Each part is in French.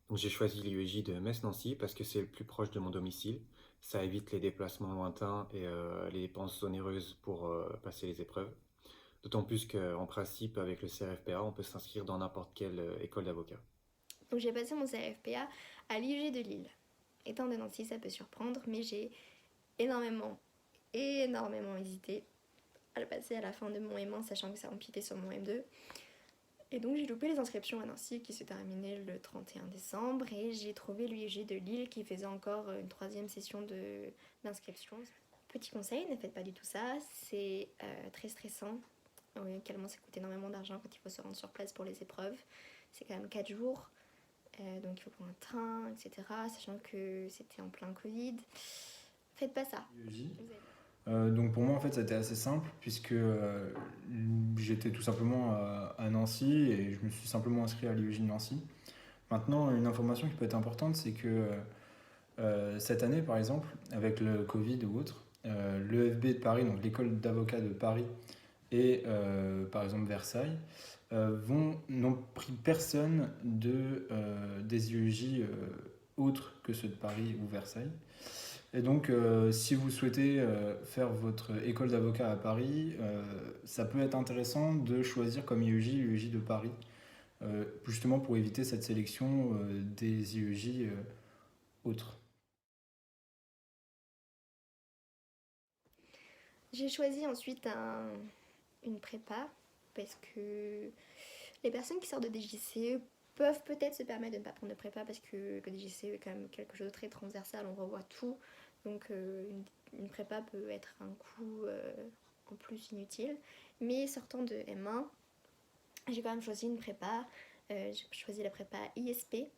Donc j'ai choisi l'IEJ de Metz-Nancy parce que c'est le plus proche de mon domicile. Ça évite les déplacements lointains et les dépenses onéreuses pour passer les épreuves. D'autant plus qu'en principe, avec le CRFPA, on peut s'inscrire dans n'importe quelle école d'avocat. Donc j'ai passé mon CRFPA à l'IUG de Lille. Étant de Nancy, ça peut surprendre, mais j'ai énormément, énormément hésité à le passer à la fin de mon M1, sachant que ça empiétait sur mon M2. Et donc j'ai loupé les inscriptions à Nancy qui se terminaient le 31 décembre et j'ai trouvé l'UIG de Lille qui faisait encore une troisième session d'inscription. Petit conseil, ne faites pas du tout ça, c'est très stressant. Également, ça coûte énormément d'argent quand il faut se rendre sur place pour les épreuves. C'est quand même 4 jours, donc il faut prendre un train, etc. Sachant que c'était en plein Covid. Faites pas ça. IEJ. Donc pour moi en fait ça a été assez simple puisque j'étais tout simplement à Nancy et je me suis simplement inscrit à l'IEJ de Nancy. Maintenant une information qui peut être importante c'est que cette année par exemple avec le Covid ou autre, l'EFB de Paris, donc l'école d'avocats de Paris et par exemple Versailles n'ont pris personne des IEJ autres que ceux de Paris ou Versailles. Et donc, si vous souhaitez faire votre école d'avocat à Paris, ça peut être intéressant de choisir comme IEJ l'IEJ de Paris, justement pour éviter cette sélection des IEJ autres. J'ai choisi ensuite une prépa parce que les personnes qui sortent de DGCE peuvent peut-être se permettre de ne pas prendre de prépa parce que le DGCE est quand même quelque chose de très transversal, on revoit tout. Donc une prépa peut être un coût en plus inutile. Mais sortant de M1, j'ai quand même choisi une prépa. J'ai choisi la prépa ISP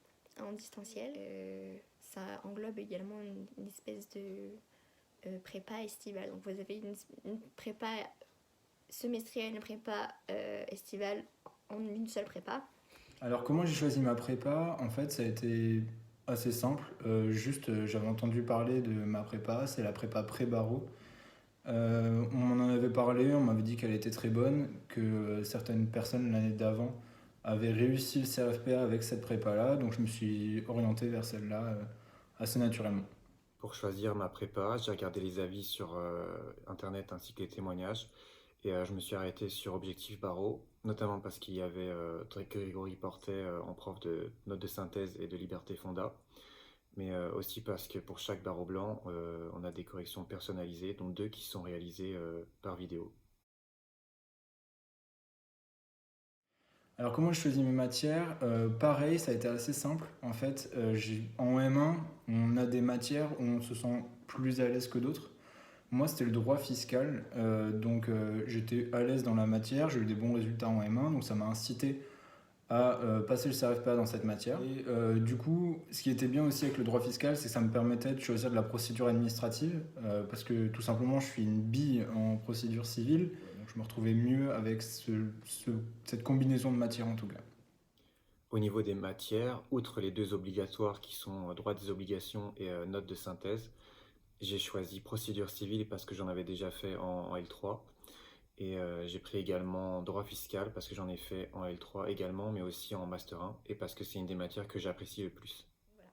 en distanciel. Ça englobe également une espèce de prépa estivale. Donc vous avez une prépa semestrielle, une prépa estivale en une seule prépa. Alors, comment j'ai choisi ma prépa? En fait, ça a été assez simple. J'avais entendu parler de ma prépa, c'est la prépa pré-barreau. On m'en avait parlé, on m'avait dit qu'elle était très bonne, que certaines personnes l'année d'avant avaient réussi le CRFPA avec cette prépa-là, donc je me suis orienté vers celle-là assez naturellement. Pour choisir ma prépa, j'ai regardé les avis sur internet ainsi que les témoignages et je me suis arrêté sur Objectif Barreau, notamment parce qu'il y avait Grégory Portet en prof de notes de synthèse et de liberté fonda, mais aussi parce que pour chaque barreau blanc, on a des corrections personnalisées, dont deux qui sont réalisées par vidéo. Alors comment je choisis mes matières? Pareil, ça a été assez simple. En fait, en M1, on a des matières où on se sent plus à l'aise que d'autres. Moi, c'était le droit fiscal, j'étais à l'aise dans la matière, j'ai eu des bons résultats en M1, donc ça m'a incité à passer le CRFPA dans cette matière. Et du coup, ce qui était bien aussi avec le droit fiscal, c'est que ça me permettait de choisir de la procédure administrative, parce que tout simplement, je suis une bille en procédure civile, donc je me retrouvais mieux avec cette combinaison de matières en tout cas. Au niveau des matières, outre les deux obligatoires qui sont droit des obligations et notes de synthèse, j'ai choisi procédure civile parce que j'en avais déjà fait en L3. Et j'ai pris également droit fiscal parce que j'en ai fait en L3 également, mais aussi en Master 1, et parce que c'est une des matières que j'apprécie le plus. Voilà.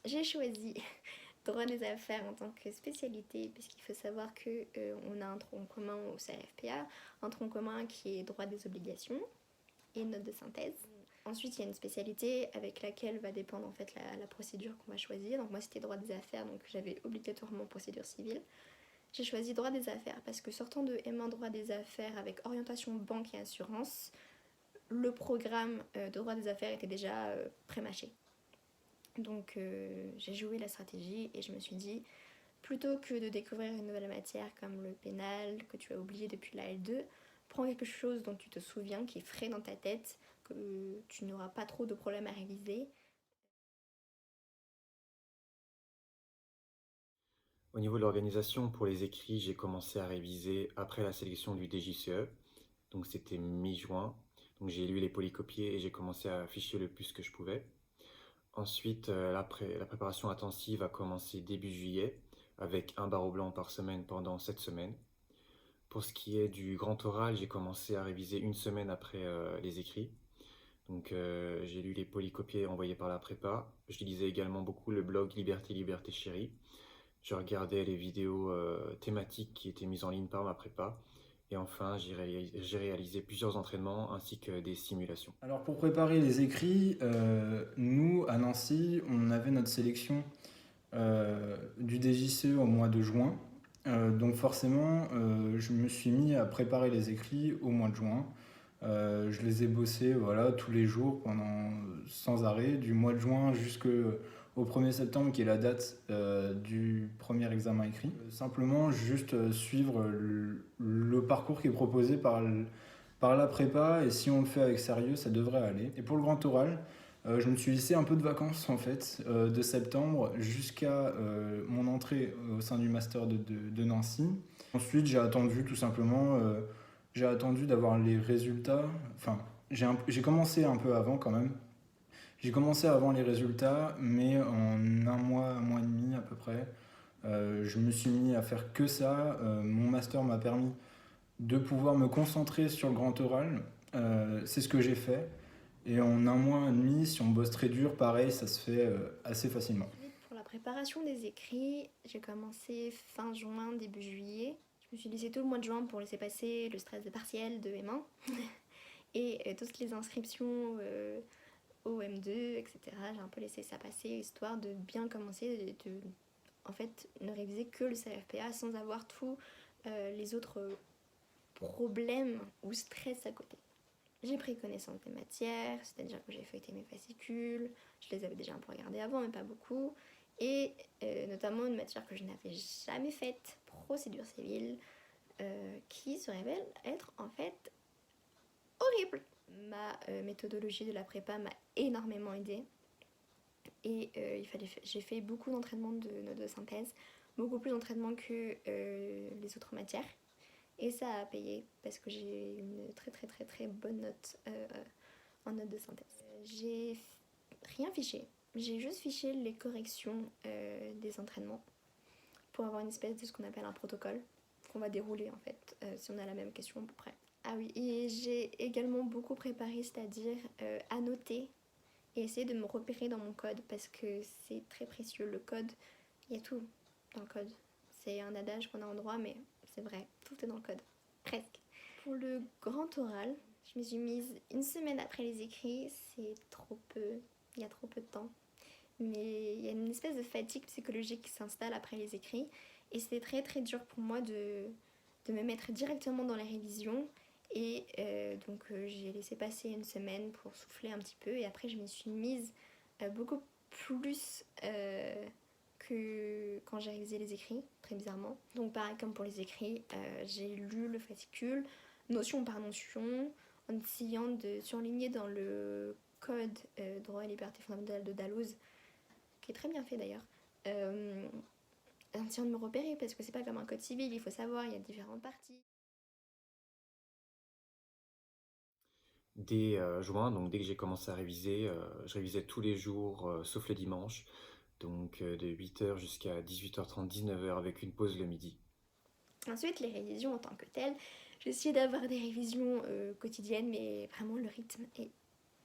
J'ai choisi droit des affaires en tant que spécialité, puisqu'il faut savoir que on a un tronc commun au CRFPA, un tronc commun qui est droit des obligations et note de synthèse. Ensuite, il y a une spécialité avec laquelle va dépendre en fait la procédure qu'on va choisir. Donc moi, c'était droit des affaires, donc j'avais obligatoirement procédure civile. J'ai choisi droit des affaires parce que sortant de M1 droit des affaires avec orientation banque et assurance, le programme de droit des affaires était déjà pré-mâché. Donc j'ai joué la stratégie et je me suis dit, plutôt que de découvrir une nouvelle matière comme le pénal que tu as oublié depuis la L2, prends quelque chose dont tu te souviens, qui est frais dans ta tête, que tu n'auras pas trop de problèmes à réviser. Au niveau de l'organisation, pour les écrits, j'ai commencé à réviser après la sélection du DJCE, donc c'était mi-juin. Donc j'ai lu les polycopiés et j'ai commencé à afficher le plus que je pouvais. Ensuite, la préparation intensive a commencé début juillet, avec un barreau blanc par semaine pendant 7 semaines. Pour ce qui est du grand oral, j'ai commencé à réviser une semaine après les écrits. Donc j'ai lu les polycopiés envoyés par la prépa. Je lisais également beaucoup le blog Liberté, Liberté Chérie. Je regardais les vidéos thématiques qui étaient mises en ligne par ma prépa. Et enfin, j'ai réalisé plusieurs entraînements ainsi que des simulations. Alors pour préparer les écrits, nous à Nancy, on avait notre sélection du DJCE au mois de juin. Donc forcément, je me suis mis à préparer les écrits au mois de juin. Je les ai bossés voilà, tous les jours sans arrêt, du mois de juin jusqu'au 1er septembre, qui est la date du premier examen écrit. Simplement, juste suivre le parcours qui est proposé par la prépa, et si on le fait avec sérieux, ça devrait aller. Et pour le grand oral, je me suis laissé un peu de vacances en fait, de septembre jusqu'à mon entrée au sein du master de Nancy. Ensuite, j'ai attendu tout simplement, j'ai attendu d'avoir les résultats. Enfin, j'ai commencé un peu avant quand même. J'ai commencé avant les résultats, mais en un mois et demi à peu près, je me suis mis à faire que ça. Mon master m'a permis de pouvoir me concentrer sur le grand oral. C'est ce que j'ai fait. Et en un mois et demi, si on bosse très dur, pareil, ça se fait assez facilement. Pour la préparation des écrits, j'ai commencé fin juin, début juillet. Je me suis laissé tout le mois de juin pour laisser passer le stress des partiels de M1 et toutes les inscriptions au M2, etc. J'ai un peu laissé ça passer, histoire de bien commencer, en fait, ne réviser que le CFPA sans avoir tous les autres problèmes ou stress à côté. J'ai pris connaissance des matières, c'est-à-dire que j'ai feuilleté mes fascicules, je les avais déjà un peu regardés avant, mais pas beaucoup, et notamment une matière que je n'avais jamais faite, procédure civile, qui se révèle être en fait horrible. Ma méthodologie de la prépa m'a énormément aidée, et j'ai fait beaucoup d'entraînements de notes de synthèse, beaucoup plus d'entraînements que les autres matières. Et ça a payé parce que j'ai une très très très très bonne note en note de synthèse. J'ai rien fiché, j'ai juste fiché les corrections des entraînements pour avoir une espèce de ce qu'on appelle un protocole qu'on va dérouler en fait si on a la même question à peu près. Ah oui, et j'ai également beaucoup préparé, c'est-à-dire annoter et essayer de me repérer dans mon code parce que c'est très précieux. Le code, il y a tout dans le code. C'est un adage qu'on a en droit, mais c'est vrai, tout est dans le code, presque. Pour le grand oral, je me suis mise une semaine après les écrits, c'est trop peu, il y a trop peu de temps. Mais il y a une espèce de fatigue psychologique qui s'installe après les écrits, et c'était très très dur pour moi de me mettre directement dans les révisions. Et donc j'ai laissé passer une semaine pour souffler un petit peu, et après je me suis mise beaucoup plus que quand j'ai révisé les écrits, très bizarrement. Donc pareil comme pour les écrits, j'ai lu le fascicule, notion par notion, en essayant de surligner dans le code droit et liberté fondamentale de Dalloz, qui est très bien fait d'ailleurs, en essayant de me repérer, parce que c'est pas comme un code civil, il faut savoir, il y a différentes parties. Dès juin, donc dès que j'ai commencé à réviser, je révisais tous les jours, sauf le dimanche, donc de 8h jusqu'à 18h30, 19h avec une pause le midi. Ensuite, les révisions en tant que telles, j'ai essayé d'avoir des révisions quotidiennes, mais vraiment le rythme est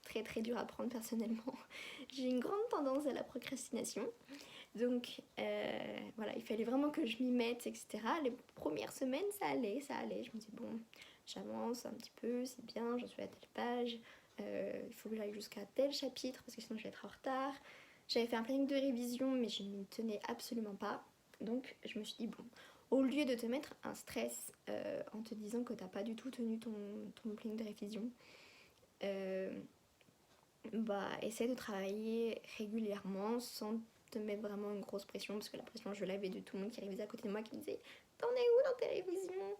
très très dur à prendre personnellement. J'ai une grande tendance à la procrastination, donc voilà, il fallait vraiment que je m'y mette, etc. Les premières semaines, ça allait. Je me disais, bon, j'avance un petit peu, c'est bien, j'en suis à telle page, il faut que j'aille jusqu'à tel chapitre parce que sinon je vais être en retard. J'avais fait un planning de révision, mais je ne m'y tenais absolument pas. Donc je me suis dit, bon, au lieu de te mettre un stress en te disant que t'as pas du tout tenu ton planning de révision, bah essaie de travailler régulièrement sans te mettre vraiment une grosse pression, parce que la pression je l'avais de tout le monde qui révisait à côté de moi, qui me disait t'en es où dans tes révisions.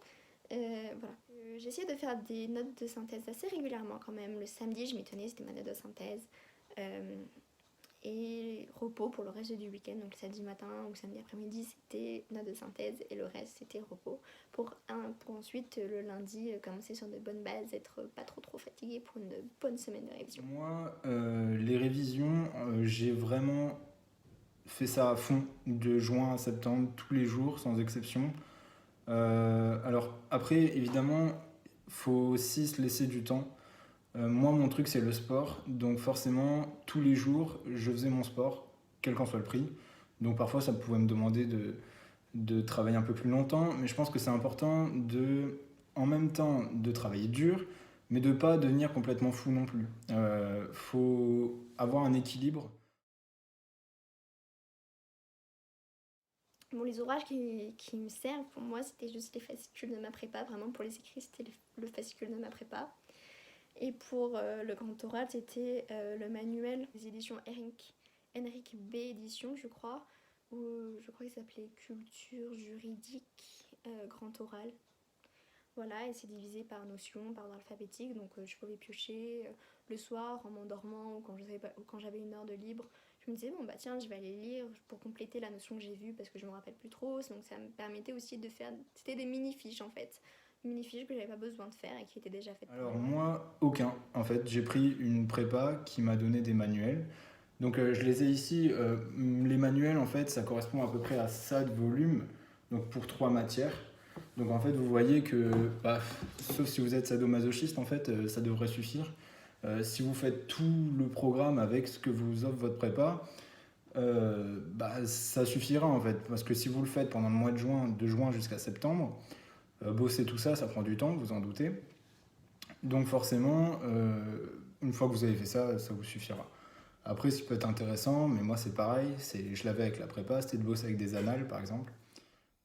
Voilà. J'ai essayé de faire des notes de synthèse assez régulièrement quand même. Le samedi je m'y tenais, c'était ma note de synthèse. Et repos pour le reste du week-end, donc le samedi matin ou samedi après-midi c'était note de synthèse, et le reste c'était repos pour ensuite le lundi commencer sur de bonnes bases, être pas trop fatigué pour une bonne semaine de révision. Moi, les révisions, j'ai vraiment fait ça à fond, de juin à septembre, tous les jours, sans exception. Alors après, évidemment, faut aussi se laisser du temps. Moi, mon truc, c'est le sport. Donc forcément, tous les jours, je faisais mon sport, quel qu'en soit le prix. Donc parfois, ça pouvait me demander de travailler un peu plus longtemps. Mais je pense que c'est important en même temps, de travailler dur, mais de ne pas devenir complètement fou non plus. Faut avoir un équilibre. Bon, les ouvrages qui me servent, pour moi, c'était juste les fascicules de ma prépa. Vraiment, pour les écrits, c'était le fascicule de ma prépa. Et pour le grand oral, c'était le manuel des éditions Henrik B. Éditions, je crois, où je crois qu'il s'appelait Culture juridique grand oral. Voilà, et c'est divisé par notion, par ordre alphabétique, donc je pouvais piocher le soir en m'endormant ou quand j'avais une heure de libre. Je me disais, bon bah tiens, je vais aller lire pour compléter la notion que j'ai vue parce que je me rappelle plus trop. Donc ça me permettait aussi de faire. C'était des mini-fiches en fait. Mini-fiches que j'avais pas besoin de faire et qui étaient déjà faites pour Alors moi. moi, aucun. En fait, j'ai pris une prépa qui m'a donné des manuels. Donc je les ai ici. Les manuels, en fait, ça correspond à peu près à ça de volume. Donc pour 3 matières. Donc en fait, vous voyez que, bah, sauf si vous êtes sadomasochiste, en fait, ça devrait suffire. Si vous faites tout le programme avec ce que vous offre votre prépa, bah, ça suffira en fait. Parce que si vous le faites pendant le mois de juin jusqu'à septembre, bosser tout ça, ça prend du temps, vous en doutez. Donc forcément, une fois que vous avez fait ça, ça vous suffira. Après, ce qui peut être intéressant, mais moi c'est pareil, je l'avais avec la prépa, c'était de bosser avec des annales par exemple.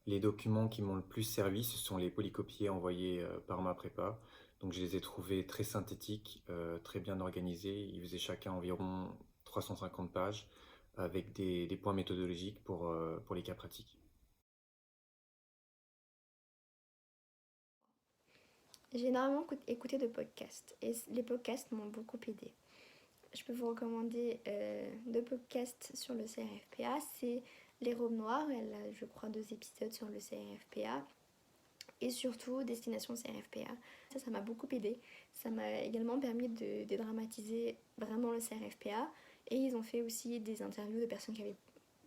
Les documents qui m'ont le plus servi, ce sont les polycopiés envoyés par ma prépa. Donc je les ai trouvés très synthétiques, très bien organisés. Ils faisaient chacun environ 350 pages avec des points méthodologiques pour les cas pratiques. J'ai énormément écouté de podcasts et les podcasts m'ont beaucoup aidé. Je peux vous recommander deux podcasts sur le CRFPA. C'est Les Robes Noires, elle a je crois 2 épisodes sur le CRFPA. Et surtout Destination CRFPA. Ça m'a beaucoup aidé. Ça m'a également permis de dédramatiser vraiment le CRFPA. Et ils ont fait aussi des interviews de personnes qui avaient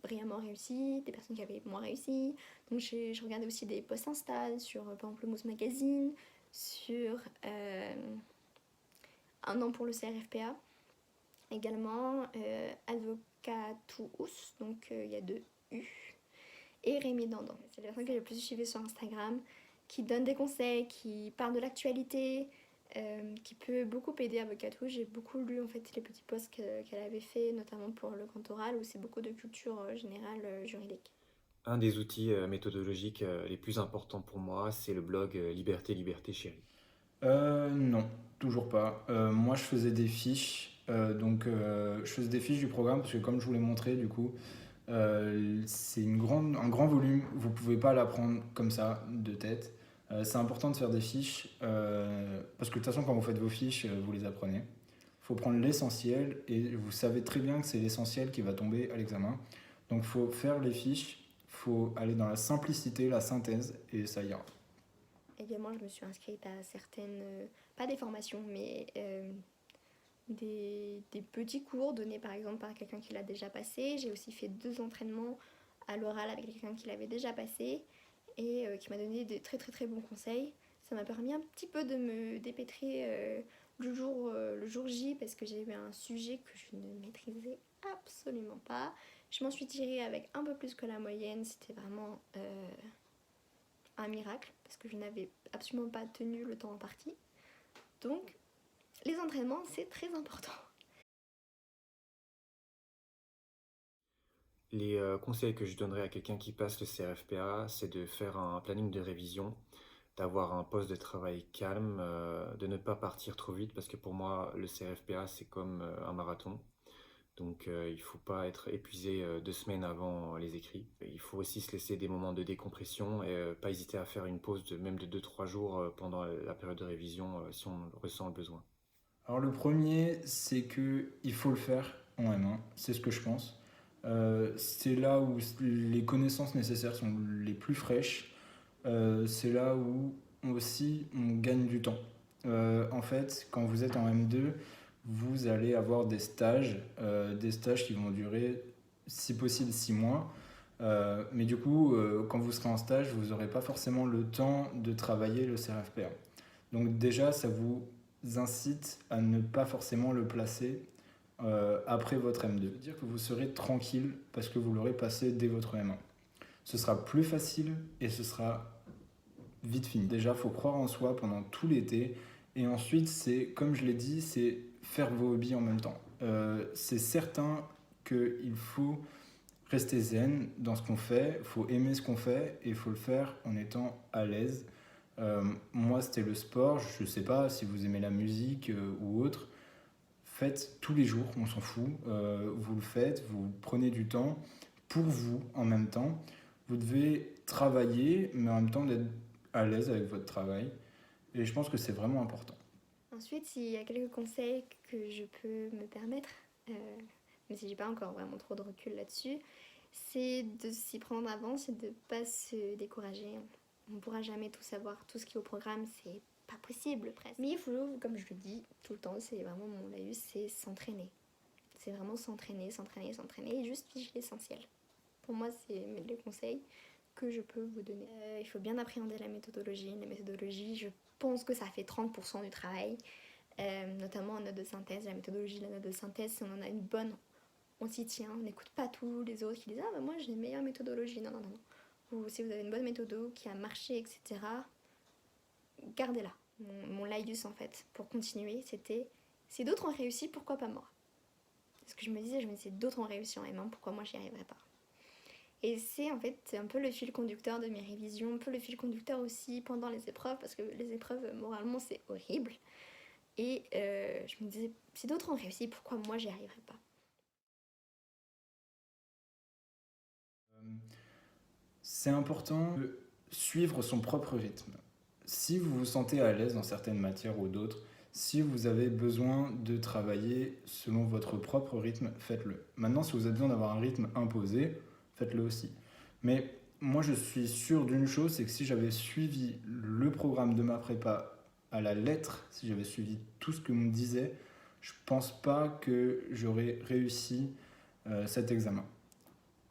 brillamment réussi, des personnes qui avaient moins réussi. Donc je regardais aussi des posts Insta sur Pamplemousse Magazine, sur Un an pour le CRFPA. Également Advocatous, donc il y a 2 U. Et Rémi Dandan. C'est la personne que j'ai le plus suivie sur Instagram, qui donne des conseils, qui parle de l'actualité, qui peut beaucoup aider Avocatou. J'ai beaucoup lu en fait les petits posts qu'elle avait fait, notamment pour le grand oral, où c'est beaucoup de culture générale juridique. Un des outils méthodologiques les plus importants pour moi, c'est le blog Liberté, Liberté, Chérie. Non, toujours pas. Moi je faisais des fiches, je faisais des fiches du programme parce que comme je vous l'ai montré du coup, c'est un grand volume, vous pouvez pas l'apprendre comme ça de tête. C'est important de faire des fiches parce que de toute façon quand vous faites vos fiches, vous les apprenez. Il faut prendre l'essentiel et vous savez très bien que c'est l'essentiel qui va tomber à l'examen. Donc il faut faire les fiches, il faut aller dans la simplicité, la synthèse et ça ira. Également, je me suis inscrite à certaines, pas des formations, mais des petits cours donnés par exemple par quelqu'un qui l'a déjà passé. J'ai aussi fait 2 entraînements à l'oral avec quelqu'un qui l'avait déjà passé et qui m'a donné de très très très bons conseils. Ça m'a permis un petit peu de me dépêtrer le jour J parce que j'ai eu un sujet que je ne maîtrisais absolument pas. Je m'en suis tirée avec un peu plus que la moyenne, c'était vraiment un miracle parce que je n'avais absolument pas tenu le temps imparti. Donc les entraînements, c'est très important. Les conseils que je donnerais à quelqu'un qui passe le CRFPA, c'est de faire un planning de révision, d'avoir un poste de travail calme, de ne pas partir trop vite parce que pour moi, le CRFPA, c'est comme un marathon. Donc il ne faut pas être épuisé 2 semaines avant les écrits. Il faut aussi se laisser des moments de décompression et pas hésiter à faire une pause même de 2-3 jours pendant la période de révision si on ressent le besoin. Alors le premier, c'est que il faut le faire en M1, c'est ce que je pense. C'est là où les connaissances nécessaires sont les plus fraîches. C'est là où aussi on gagne du temps. En fait, quand vous êtes en M2, vous allez avoir des stages qui vont durer, si possible, 6 mois. Mais du coup, quand vous serez en stage, vous n'aurez pas forcément le temps de travailler le CRFPA. Donc déjà, ça vous incite à ne pas forcément le placer après votre M2. Ça veut dire que vous serez tranquille parce que vous l'aurez passé dès votre M1. Ce sera plus facile et ce sera vite fini. Déjà, il faut croire en soi pendant tout l'été. Et ensuite, c'est, comme je l'ai dit, c'est faire vos hobbies en même temps. C'est certain qu'il faut rester zen dans ce qu'on fait, il faut aimer ce qu'on fait et il faut le faire en étant à l'aise. Moi, c'était le sport. Je ne sais pas si vous aimez la musique ou autre. Faites tous les jours, on s'en fout. Vous le faites, vous prenez du temps pour vous en même temps. Vous devez travailler, mais en même temps d'être à l'aise avec votre travail. Et je pense que c'est vraiment important. Ensuite, il y a quelques conseils que je peux me permettre, même si j'ai pas encore vraiment trop de recul là-dessus, c'est de s'y prendre d'avance et de ne pas se décourager. On ne pourra jamais tout savoir, tout ce qui est au programme, c'est pas possible presque. Mais il faut, comme je le dis tout le temps, c'est vraiment mon laïus, c'est s'entraîner. C'est vraiment s'entraîner et juste figer l'essentiel. Pour moi, c'est les conseils que je peux vous donner. Il faut bien appréhender la méthodologie. La méthodologie, je pense que ça fait 30% du travail, notamment en note de synthèse. La méthodologie de la note de synthèse, si on en a une bonne, on s'y tient. On n'écoute pas tous les autres qui disent « Ah, bah moi j'ai une meilleure méthodologie. » Non. Ou si vous avez une bonne méthode qui a marché, etc., gardez-la. Mon laïus, en fait, pour continuer, c'était « Si d'autres ont réussi, pourquoi pas moi ?» Ce que je me disais, d'autres ont réussi en M1, pourquoi moi j'y arriverais pas? Et c'est en fait un peu le fil conducteur de mes révisions, un peu le fil conducteur aussi pendant les épreuves, parce que les épreuves, moralement, c'est horrible. Et je me disais, si d'autres ont réussi, pourquoi moi j'y arriverais pas? C'est important de suivre son propre rythme. Si vous vous sentez à l'aise dans certaines matières ou d'autres, si vous avez besoin de travailler selon votre propre rythme, faites-le. Maintenant, si vous avez besoin d'avoir un rythme imposé, faites-le aussi. Mais moi, je suis sûr d'une chose, c'est que si j'avais suivi le programme de ma prépa à la lettre, si j'avais suivi tout ce que me disait, je pense pas que j'aurais réussi cet examen.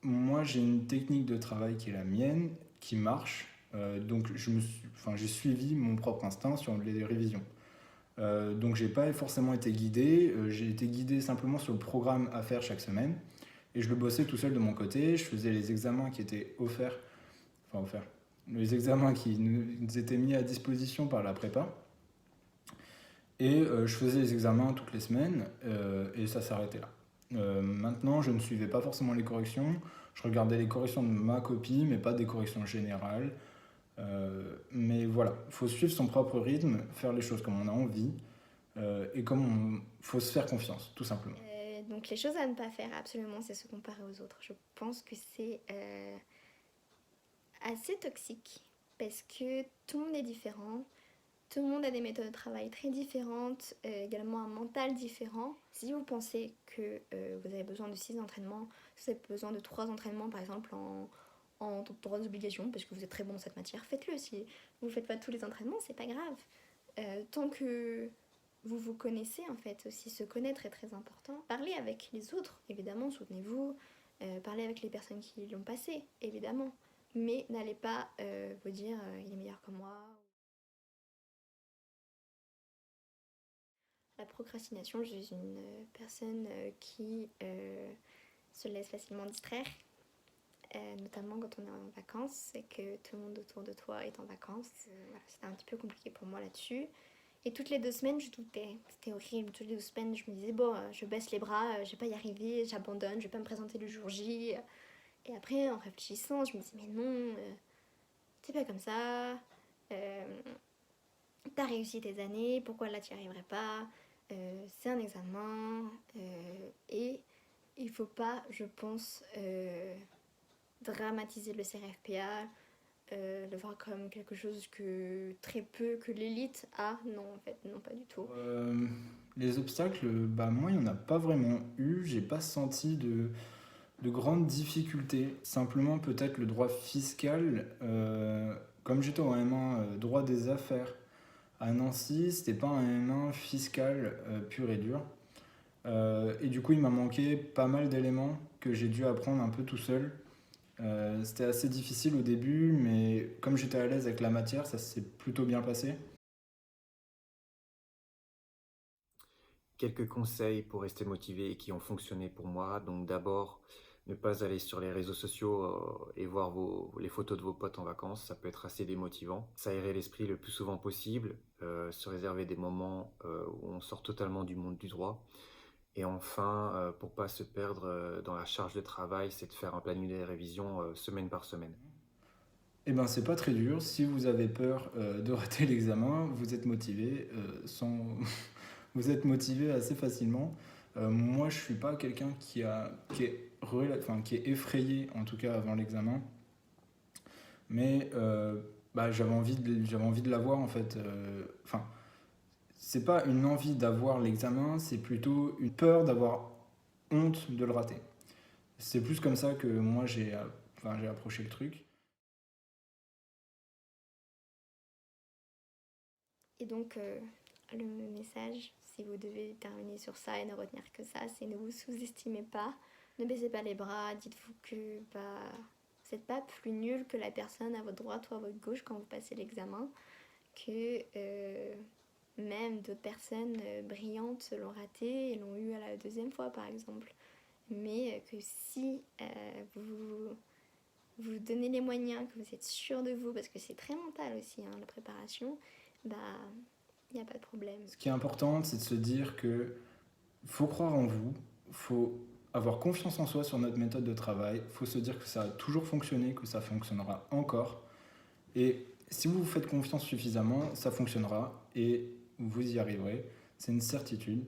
Moi, j'ai une technique de travail qui est la mienne, qui marche. Donc, j'ai suivi mon propre instinct sur les révisions. Donc, j'ai pas forcément été guidé. J'ai été guidé simplement sur le programme à faire chaque semaine. Et je le bossais tout seul de mon côté. Je faisais les examens qui étaient offerts. Les examens qui nous étaient mis à disposition par la prépa. Et je faisais les examens toutes les semaines. Et ça s'arrêtait là. Maintenant, je ne suivais pas forcément les corrections. Je regardais les corrections de ma copie, mais pas des corrections générales. Mais voilà, il faut suivre son propre rythme, faire les choses comme on a envie, et faut se faire confiance, tout simplement. Donc les choses à ne pas faire absolument, c'est se comparer aux autres. Je pense que c'est assez toxique, parce que tout le monde est différent. Tout le monde a des méthodes de travail très différentes, également un mental différent. Si vous pensez que vous avez besoin de 6 entraînements, si vous avez besoin de 3 entraînements par exemple en droit des obligations, parce que vous êtes très bon dans cette matière, faites-le. Si vous ne faites pas tous les entraînements, c'est pas grave. Tant que vous vous connaissez en fait, aussi se connaître est très important. Parlez avec les autres, évidemment, soutenez-vous. Parlez avec les personnes qui l'ont passé, évidemment. Mais n'allez pas vous dire il est meilleur que moi. La procrastination, je suis une personne qui se laisse facilement distraire, notamment quand on est en vacances et que tout le monde autour de toi est en vacances. Voilà, c'était un petit peu compliqué pour moi là-dessus. Et toutes les 2 semaines, je doutais. C'était horrible. Toutes les 2 semaines, je me disais, bon, je baisse les bras, je vais pas y arriver, j'abandonne, je vais pas me présenter le jour J. Et après, en réfléchissant, je me disais, mais non, c'est pas comme ça. T'as réussi tes années, pourquoi là tu n'y arriverais pas? C'est un examen et il faut pas, je pense, dramatiser le CRFPA, le voir comme quelque chose que très peu que l'élite a. Non, en fait, non, pas du tout. Les obstacles, moi, il n'y en a pas vraiment eu. J'ai pas senti de grandes difficultés. Simplement, peut-être le droit fiscal. Comme j'étais en M1 droit des affaires à Nancy, c'était pas un M1 fiscal pur et dur. Et du coup, il m'a manqué pas mal d'éléments que j'ai dû apprendre un peu tout seul. C'était assez difficile au début, mais comme j'étais à l'aise avec la matière, ça s'est plutôt bien passé. Quelques conseils pour rester motivé et qui ont fonctionné pour moi. Donc d'abord, ne pas aller sur les réseaux sociaux et voir les photos de vos potes en vacances. Ça peut être assez démotivant. S'aérer l'esprit le plus souvent possible. Se réserver des moments où on sort totalement du monde du droit. Et enfin, pour pas se perdre dans la charge de travail, c'est de faire un planning de révision semaine par semaine. Eh ben, c'est pas très dur. Si vous avez peur de rater l'examen, vous êtes motivé vous êtes motivé assez facilement. Moi, je suis pas quelqu'un qui est effrayé, en tout cas avant l'examen, mais bah, j'avais envie de l'avoir en fait. Enfin, c'est pas une envie d'avoir l'examen, c'est plutôt une peur d'avoir honte de le rater. C'est plus comme ça que moi j'ai approché le truc. Et donc, le message, si vous devez terminer sur ça et ne retenir que ça, c'est ne vous sous-estimez pas, ne baissez pas les bras, dites-vous que bah, vous n'êtes pas plus nul que la personne à votre droite ou à votre gauche quand vous passez l'examen, que même d'autres personnes brillantes l'ont raté et l'ont eu à la deuxième fois par exemple. Mais que si vous vous donnez les moyens, que vous êtes sûr de vous, parce que c'est très mental aussi hein, la préparation, bah il n'y a pas de problème. Ce qui est important, c'est de se dire que faut croire en vous, faut avoir confiance en soi sur notre méthode de travail, faut se dire que ça a toujours fonctionné, que ça fonctionnera encore. Et si vous vous faites confiance suffisamment, ça fonctionnera et vous y arriverez. C'est une certitude.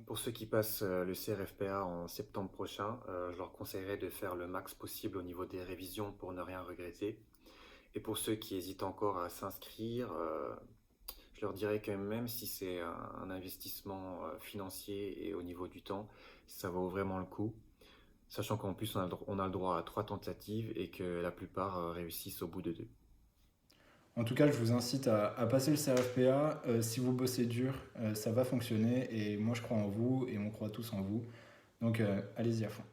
Pour ceux qui passent le CRFPA en septembre prochain, je leur conseillerais de faire le max possible au niveau des révisions pour ne rien regretter. Et pour ceux qui hésitent encore à s'inscrire, je leur dirais que même si c'est un investissement financier et au niveau du temps, ça vaut vraiment le coup. Sachant qu'en plus on a le droit à 3 tentatives et que la plupart réussissent au bout de 2. En tout cas, je vous incite à passer le CRFPA. Si vous bossez dur, ça va fonctionner. Et moi, je crois en vous et on croit tous en vous. Donc, allez-y à fond.